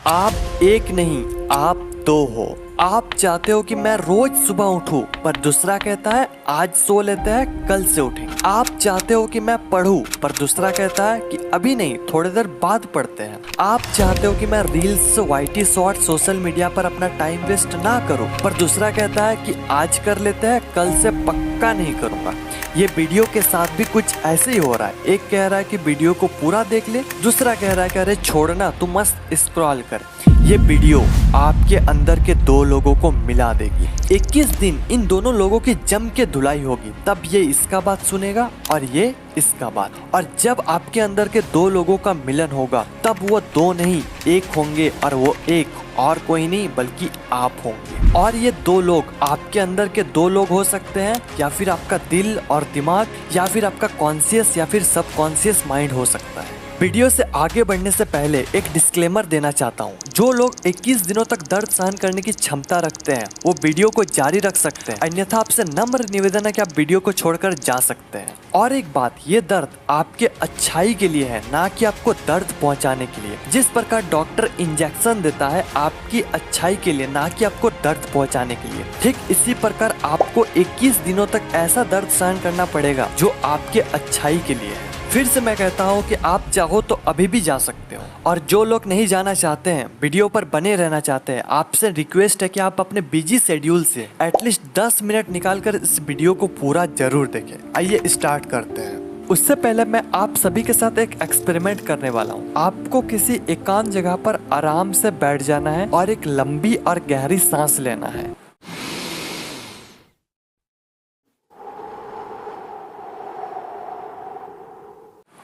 आप एक नहीं, आप दो हो। आप चाहते हो कि मैं रोज सुबह उठूं, पर दूसरा कहता है आज सो लेते हैं, कल से उठेंगे। आप चाहते हो कि मैं पढूं, पर दूसरा कहता है कि अभी नहीं, थोड़ी देर बाद पढ़ते हैं। आप चाहते हो कि मैं reels, YT short, social media पर अपना टाइम वेस्ट ना करूं, पर दूसरा कहता है कि आज कर लेते हैं, कल से पक्का नहीं करूंगा। ये वीडियो के साथ भी कुछ ऐसे ही हो रहा है। एक कह रहा है कि वीडियो को पूरा देख ले, दूसरा कह रहा है कि अरे छोड़ना, तू मस्त स्क्रॉल कर। ये वीडियो आपके अंदर के दो लोगों को मिला देगी। 21 दिन इन दोनों लोगों की जम के धुलाई होगी, तब ये इसका बात सुनेगा और ये इसका बात। और जब आपके अंदर के दो लोगों का मिलन होगा, तब वो दो नहीं एक होंगे, और वो एक और कोई नहीं बल्कि आप होंगे। और ये दो लोग आपके अंदर के दो लोग हो सकते हैं, या फिर आपका दिल और दिमाग, या फिर आपका कॉन्शियस या फिर सबकॉन्शियस माइंड हो सकता है। वीडियो से आगे बढ़ने से पहले एक डिस्क्लेमर देना चाहता हूँ। जो लोग 21 दिनों तक दर्द सहन करने की क्षमता रखते हैं, वो वीडियो को जारी रख सकते हैं, अन्यथा आपसे नम्र निवेदन है कि आप वीडियो को छोड़कर जा सकते हैं। और एक बात, ये दर्द आपके अच्छाई के लिए है, ना कि आपको दर्द पहुंचाने के लिए। जिस प्रकार डॉक्टर इंजेक्शन देता है आपकी अच्छाई के लिए, ना कि आपको दर्द पहुंचाने के लिए, ठीक इसी प्रकार आपको 21 दिनों तक ऐसा दर्द सहन करना पड़ेगा जो आपके अच्छाई के लिए है। फिर से मैं कहता हूँ कि आप चाहो तो अभी भी जा सकते हो। और जो लोग नहीं जाना चाहते हैं, वीडियो पर बने रहना चाहते हैं, आपसे रिक्वेस्ट है कि आप अपने बिजी शेड्यूल से एटलीस्ट 10 मिनट निकालकर इस वीडियो को पूरा जरूर देखें। आइए स्टार्ट करते हैं। उससे पहले मैं आप सभी के साथ एक एक्सपेरिमेंट करने वाला हूँ। आपको किसी एकांत जगह पर आराम से बैठ जाना है और एक लंबी और गहरी सांस लेना है।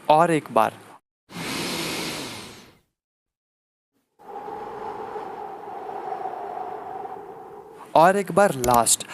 और एक बार। और एक बार लास्ट।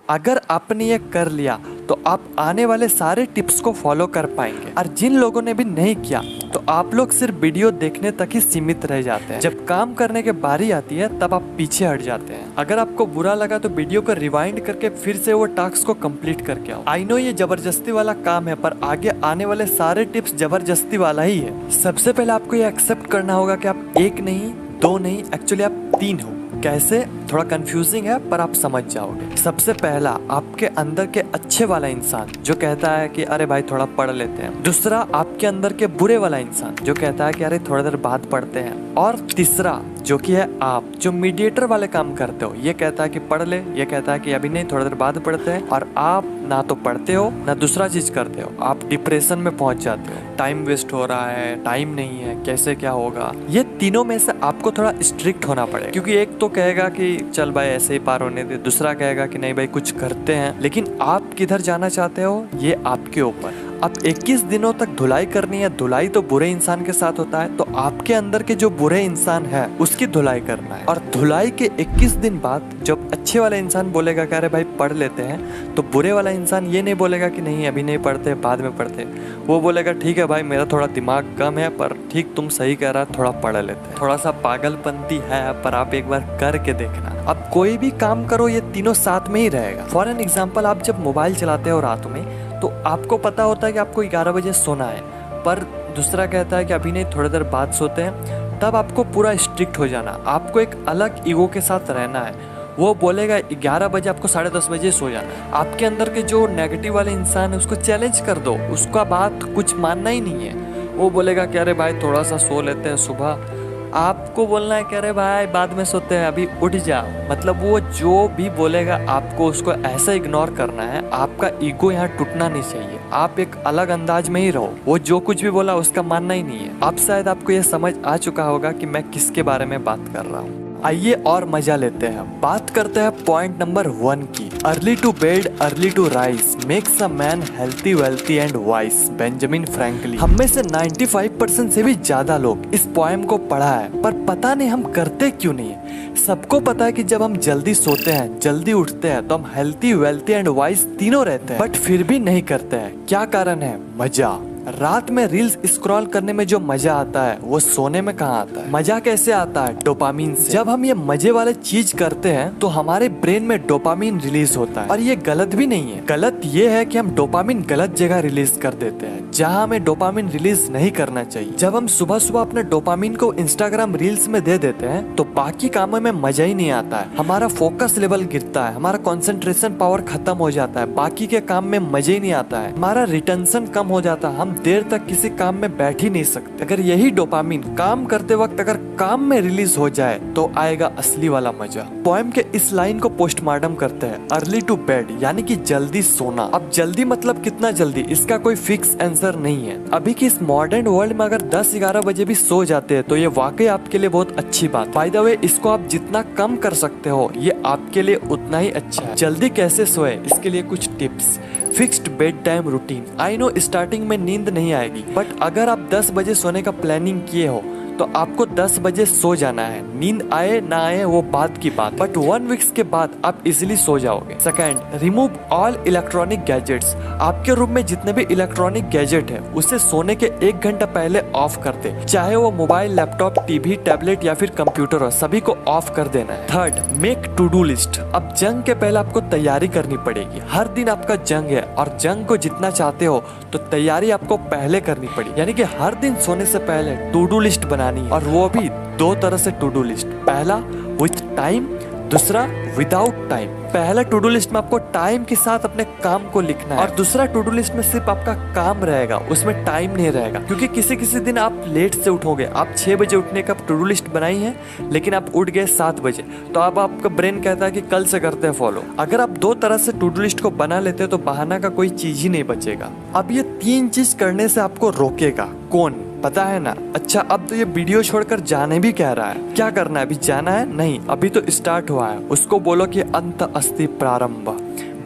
अगर आपने ये कर लिया तो आप आने वाले सारे टिप्स को फॉलो कर पाएंगे। और जिन लोगों ने भी नहीं किया, तो आप लोग सिर्फ वीडियो देखने तक ही सीमित रह जाते हैं। जब काम करने की बारी आती है, तब आप पीछे हट जाते हैं। अगर आपको बुरा लगा तो वीडियो को रिवाइंड करके फिर से वो टास्क को कंप्लीट करके आओ। आई नो ये जबरदस्ती वाला काम है, पर आगे आने वाले सारे टिप्स जबरदस्ती वाला ही है। सबसे पहले आपको ये एक्सेप्ट करना होगा कि आप एक नहीं, दो नहीं, एक्चुअली आप 3 हो। कैसे? थोड़ा कंफ्यूजिंग है, पर आप समझ जाओगे। सबसे पहला, आपके अंदर के अच्छे वाला इंसान जो कहता है कि अरे भाई थोड़ा पढ़ लेते हैं। दूसरा, आपके अंदर के बुरे वाला इंसान जो कहता है कि अरे थोड़ी देर बाद पढ़ते हैं। और तीसरा जो कि है आप, जो मीडिएटर वाले काम करते हो। ये कहता है कि पढ़ ले, ये कहता है कि अभी नहीं, थोड़ी देर बाद पढ़ते हैं। और आप ना तो पढ़ते हो ना दूसरा चीज करते हो, आप डिप्रेशन में पहुंच जाते हो। टाइम वेस्ट हो रहा है, टाइम नहीं है, कैसे क्या होगा। ये तीनों में से आपको थोड़ा स्ट्रिक्ट होना पड़ेगा, क्योंकि एक तो कहेगा कि चल भाई ऐसे ही पार होने दे, दूसरा कहेगा कि नहीं भाई कुछ करते हैं। लेकिन आप किधर जाना चाहते हो, ये आपके ऊपर। अब 21 दिनों तक धुलाई करनी है। धुलाई तो बुरे इंसान के साथ होता है, तो आपके अंदर के जो बुरे इंसान है उसकी धुलाई करना है। और धुलाई के 21 दिन बाद जब अच्छे वाला इंसान बोलेगा कि अरे भाई पढ़ लेते हैं, तो बुरे वाला इंसान ये नहीं बोलेगा कि नहीं अभी नहीं पढ़ते, बाद में पढ़ते। वो बोलेगा ठीक है भाई, मेरा थोड़ा दिमाग कम है, पर ठीक तुम सही कह रहा, थोड़ा पढ़ लेते हैं। थोड़ा सा पागलपंती है, पर आप एक बार करके देखना। अब कोई भी काम करो, ये तीनों साथ में ही रहेगा। फॉर एन एग्जाम्पल, आप जब मोबाइल चलाते हो रात में, तो आपको पता होता है कि आपको 11 बजे सोना है, पर दूसरा कहता है कि अभी नहीं, थोड़ी देर बाद सोते हैं। तब आपको पूरा स्ट्रिक्ट हो जाना। आपको एक अलग ईगो के साथ रहना है। वो बोलेगा 11 बजे, आपको 10:30 बजे सो जाना है। आपके अंदर के जो नेगेटिव वाले इंसान है उसको चैलेंज कर दो, उसका बात कुछ मानना ही नहीं है। वो बोलेगा कि अरे भाई थोड़ा सा सो लेते हैं सुबह। आपको बोलना है कि अरे भाई बाद में सोते हैं, अभी उठ जा। मतलब वो जो भी बोलेगा आपको उसको ऐसा इग्नोर करना है। आपका ईगो यहाँ टूटना नहीं चाहिए। आप एक अलग अंदाज में ही रहो। वो जो कुछ भी बोला उसका मानना ही नहीं है। अब शायद आपको ये समझ आ चुका होगा कि मैं किसके बारे में बात कर रहा हूँ। आइए और मजा लेते हैं। बात करते हैं पॉइंट नंबर 1 की। Early to bed, early to rise makes a man healthy, wealthy and wise. Benjamin Franklin. हम में से 95% से भी ज्यादा लोग इस पोएम को पढ़ा है, पर पता नहीं हम करते क्यों नहीं है। सबको पता है कि जब हम जल्दी सोते हैं, जल्दी उठते हैं, तो हम हेल्थी, वेल्थी एंड वाइस तीनों रहते हैं, बट फिर भी नहीं करते हैं। क्या कारण है? मजा। रात में रील्स स्क्रॉल करने में जो मजा आता है वो सोने में कहाँ आता है? मजा कैसे आता है? डोपामीन से। जब हम ये मजे वाले चीज करते हैं तो हमारे ब्रेन में डोपामीन रिलीज होता है, और ये गलत भी नहीं है। गलत ये है कि हम डोपामीन गलत जगह रिलीज कर देते हैं, जहाँ हमें डोपामीन रिलीज नहीं करना चाहिए। जब हम सुबह सुबह अपने डोपामीन को इंस्टाग्राम रील्स में दे देते हैं तो बाकी कामों में मजा ही नहीं आता है, हमारा फोकस लेवल गिरता है, हमारा कंसंट्रेशन पावर खत्म हो जाता है, बाकी के काम में मजे ही नहीं आता है, हमारा रिटेंशन कम हो जाता है, हम देर तक किसी काम में बैठ ही नहीं सकते। अगर यही डोपामीन काम करते वक्त अगर काम में रिलीज हो जाए तो आएगा असली वाला मजा। पोएम के इस लाइन को पोस्टमार्टम करते हैं, अर्ली टू बेड, यानी कि जल्दी सोना। अब जल्दी मतलब कितना जल्दी, इसका कोई फिक्स आंसर नहीं है। अभी की इस मॉडर्न वर्ल्ड में अगर 10-11 बजे भी सो जाते हैं तो ये वाकई आपके लिए बहुत अच्छी बात। बाय द वे, इसको आप जितना कम कर सकते हो ये आपके लिए उतना ही अच्छा है। जल्दी कैसे सोए, इसके लिए कुछ tips. Fixed bed time routine. I know starting में नींद नहीं आएगी, बट अगर आप 10 बजे सोने का प्लानिंग किए हो तो आपको 10 बजे सो जाना है। नींद आए ना आए वो बात की बात, बट 1 वीक्स के बाद आप इजीली सो जाओगे। Second, remove all electronic gadgets. आपके रूम में जितने भी इलेक्ट्रॉनिक गैजेट है उसे सोने के 1 घंटा पहले ऑफ कर दे, चाहे वो मोबाइल, लैपटॉप, टीवी, टैबलेट या फिर कंप्यूटर हो, सभी को ऑफ कर देना है। Third, make to do list. अब जंग के पहले आपको तैयारी करनी पड़ेगी। हर दिन आपका जंग है और जंग को जितना चाहते हो तो तैयारी आपको पहले करनी पड़ेगी, यानी कि हर दिन सोने से पहले टू डू लिस्ट बनानी है, और वो भी 2 तरह से टू डू लिस्ट। पहला विथ टाइम, दूसरा विदाउट टाइम। पहला टू डू लिस्ट में आपको टाइम के साथ अपने काम को लिखना है, और दूसरा टू डू लिस्ट में सिर्फ आपका काम रहेगा, उसमें टाइम नहीं रहेगा। क्योंकि किसी किसी दिन आप लेट से उठोगे, आप 6 बजे उठने का टू डू लिस्ट बनाई है लेकिन आप उठ गए 7 बजे, तो अब आपका ब्रेन कहता है कि कल से करते हैं फॉलो। अगर आप 2 तरह से टू डू लिस्ट को बना लेते हो तो बहाना का कोई चीज ही नहीं बचेगा। अब ये 3 चीज करने से आपको रोकेगा कौन, पता है ना? अच्छा, अब तो ये वीडियो छोड़कर जाने भी कह रहा है। क्या करना है? अभी जाना है? नहीं, अभी तो स्टार्ट हुआ है। उसको बोलो कि अंत अस्ति प्रारंभ।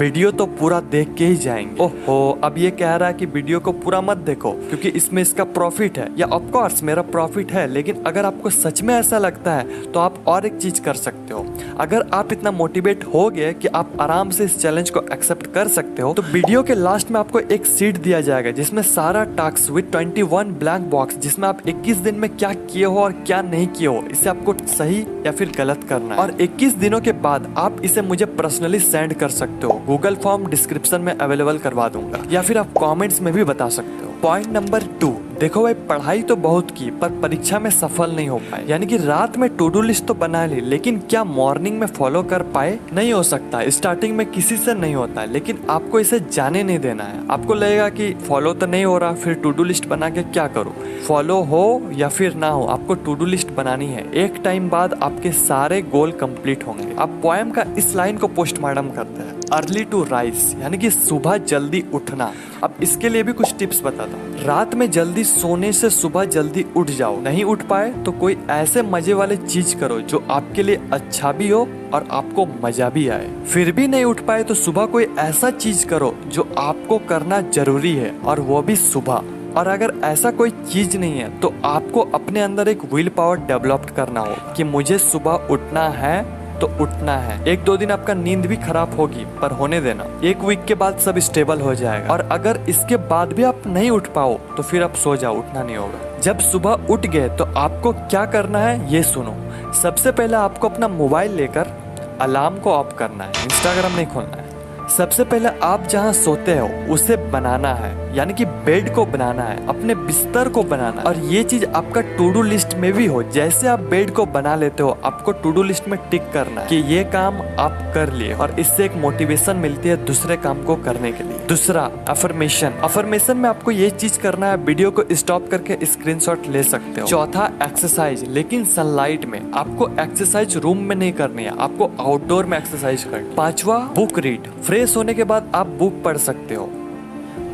वीडियो तो पूरा देख के ही जाएंगे। ओहो, अब ये कह रहा है कि वीडियो को पूरा मत देखो क्योंकि इसमें इसका प्रॉफिट है। या ऑफ कोर्स मेरा प्रॉफिट है, लेकिन अगर आपको सच में ऐसा लगता है तो आप और एक चीज कर सकते हो। अगर आप इतना मोटिवेट हो गए कि आप आराम से इस चैलेंज को एक्सेप्ट कर सकते हो तो वीडियो के लास्ट में आपको एक शीट दिया जाएगा जिसमें सारा टास्क विद 21 ब्लैंक बॉक्स, जिसमें आप 21 दिन में क्या किए हो और क्या नहीं किए हो, इसे आपको सही या फिर गलत करना है। और 21 दिनों के बाद आप इसे मुझे पर्सनली सेंड कर सकते हो। गूगल फॉर्म डिस्क्रिप्शन में अवेलेबल करवा दूंगा, या फिर आप कमेंट्स में भी बता सकते हो। पॉइंट नंबर 2, देखो भाई, पढ़ाई तो बहुत की पर परीक्षा में सफल नहीं हो पाए, यानी कि रात में टू डू लिस्ट तो बना ली लेकिन क्या मॉर्निंग में फॉलो कर पाए? नहीं हो सकता। स्टार्टिंग में किसी से नहीं होता है, लेकिन आपको इसे जाने नहीं देना है। आपको लगेगा कि फॉलो तो नहीं हो रहा, फिर टू डू लिस्ट बना के क्या करूँ? फॉलो हो या फिर ना हो, आपको टू डू लिस्ट बनानी है। एक टाइम बाद आपके सारे गोल कंप्लीट होंगे। अब पोएम का इस लाइन को पोस्टमार्टम करते हैं, अर्ली टू राइज, यानी कि सुबह जल्दी उठना। अब इसके लिए भी कुछ टिप्स बताता हूँ। रात में जल्दी सोने से सुबह जल्दी उठ जाओ। नहीं उठ पाए तो कोई ऐसे मजे वाले चीज करो जो आपके लिए अच्छा भी हो और आपको मजा भी आए। फिर भी नहीं उठ पाए तो सुबह कोई ऐसा चीज करो जो आपको करना जरूरी है, और वो भी सुबह। और अगर ऐसा कोई चीज नहीं है तो आपको अपने अंदर एक विल पावर डेवलप करना हो कि मुझे सुबह उठना है तो उठना है। 1-2 दिन आपका नींद भी खराब होगी पर होने देना, 1 वीक के बाद सब स्टेबल हो जाएगा। और अगर इसके बाद भी आप नहीं उठ पाओ तो फिर आप सो जाओ, उठना नहीं होगा। जब सुबह उठ गए तो आपको क्या करना है ये सुनो। सबसे पहले आपको अपना मोबाइल लेकर अलार्म को ऑफ करना है, इंस्टाग्राम नहीं खोलना है। सबसे पहले आप जहाँ सोते हो उसे बनाना है, यानी कि बेड को बनाना है, अपने बिस्तर को बनाना है। और ये चीज आपका टू डू लिस्ट में भी हो। जैसे आप बेड को बना लेते हो आपको टू डू लिस्ट में टिक करना है कि ये काम आप कर लिए, और इससे एक मोटिवेशन मिलती है दूसरे काम को करने के लिए। दूसरा, अफर्मेशन। अफर्मेशन में आपको ये चीज करना है, वीडियो को स्टॉप करके स्क्रीनशॉट ले सकते हो। चौथा, एक्सरसाइज, लेकिन सनलाइट में। आपको एक्सरसाइज रूम में नहीं करनी है, आपको आउटडोर में एक्सरसाइज करनी है। पांचवा, बुक रीड। फ्रेश होने के बाद आप बुक पढ़ सकते हो।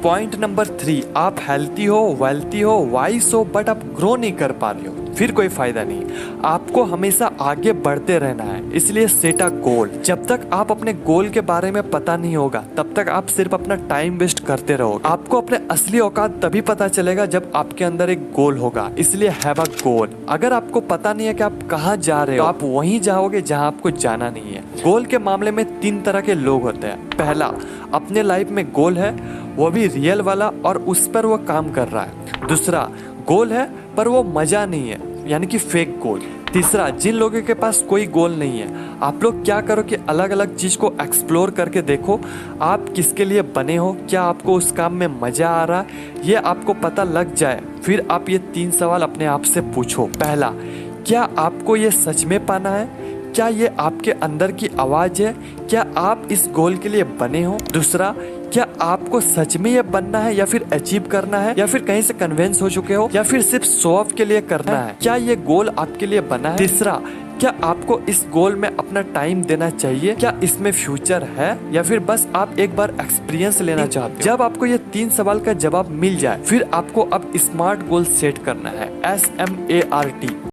पॉइंट नंबर 3, आप हेल्थी हो, वेल्थी हो, वाइस हो, बट आप ग्रो नहीं कर पा रहे हो फिर कोई फायदा नहीं। आपको हमेशा आगे बढ़ते रहना है, इसलिए सेट अ गोल। जब तक आप अपने गोल के बारे में पता नहीं होगा तब तक आप सिर्फ अपना टाइम वेस्ट करते रहोगे। आपको अपने असली औकात तभी पता चलेगा जब आपके अंदर एक गोल होगा, इसलिए हैव अ गोल। अगर आपको पता नहीं है कि आप कहाँ जा रहे हो, तो आप वहीं जाओगे जहाँ आपको जाना नहीं है। गोल के मामले में 3 तरह के लोग होते हैं। पहला, अपने लाइफ में गोल है, वो भी रियल वाला, और उस पर वो काम कर रहा है। दूसरा, गोल है पर वो मजा नहीं है, यानी कि फेक गोल। तीसरा, जिन लोगों के पास कोई गोल नहीं है, आप लोग क्या करो कि अलग अलग चीज को एक्सप्लोर करके देखो आप किसके लिए बने हो, क्या आपको उस काम में मजा आ रहा है, ये आपको पता लग जाए। फिर आप ये 3 सवाल अपने आप से पूछो। पहला, क्या आपको ये सच में पाना है? क्या ये आपके अंदर की आवाज है? क्या आप इस गोल के लिए बने हो? दूसरा, क्या आपको सच में ये बनना है या फिर अचीव करना है, या फिर कहीं से कन्विंस हो चुके हो, या फिर सिर्फ शो ऑफ के लिए करना है? क्या ये गोल आपके लिए बना है? तीसरा, क्या आपको इस गोल में अपना टाइम देना चाहिए? क्या इसमें फ्यूचर है, या फिर बस आप एक बार एक्सपीरियंस लेना चाहते हो? जब आपको ये 3 सवाल का जवाब मिल जाए, फिर आपको अब स्मार्ट गोल सेट करना है, SMART।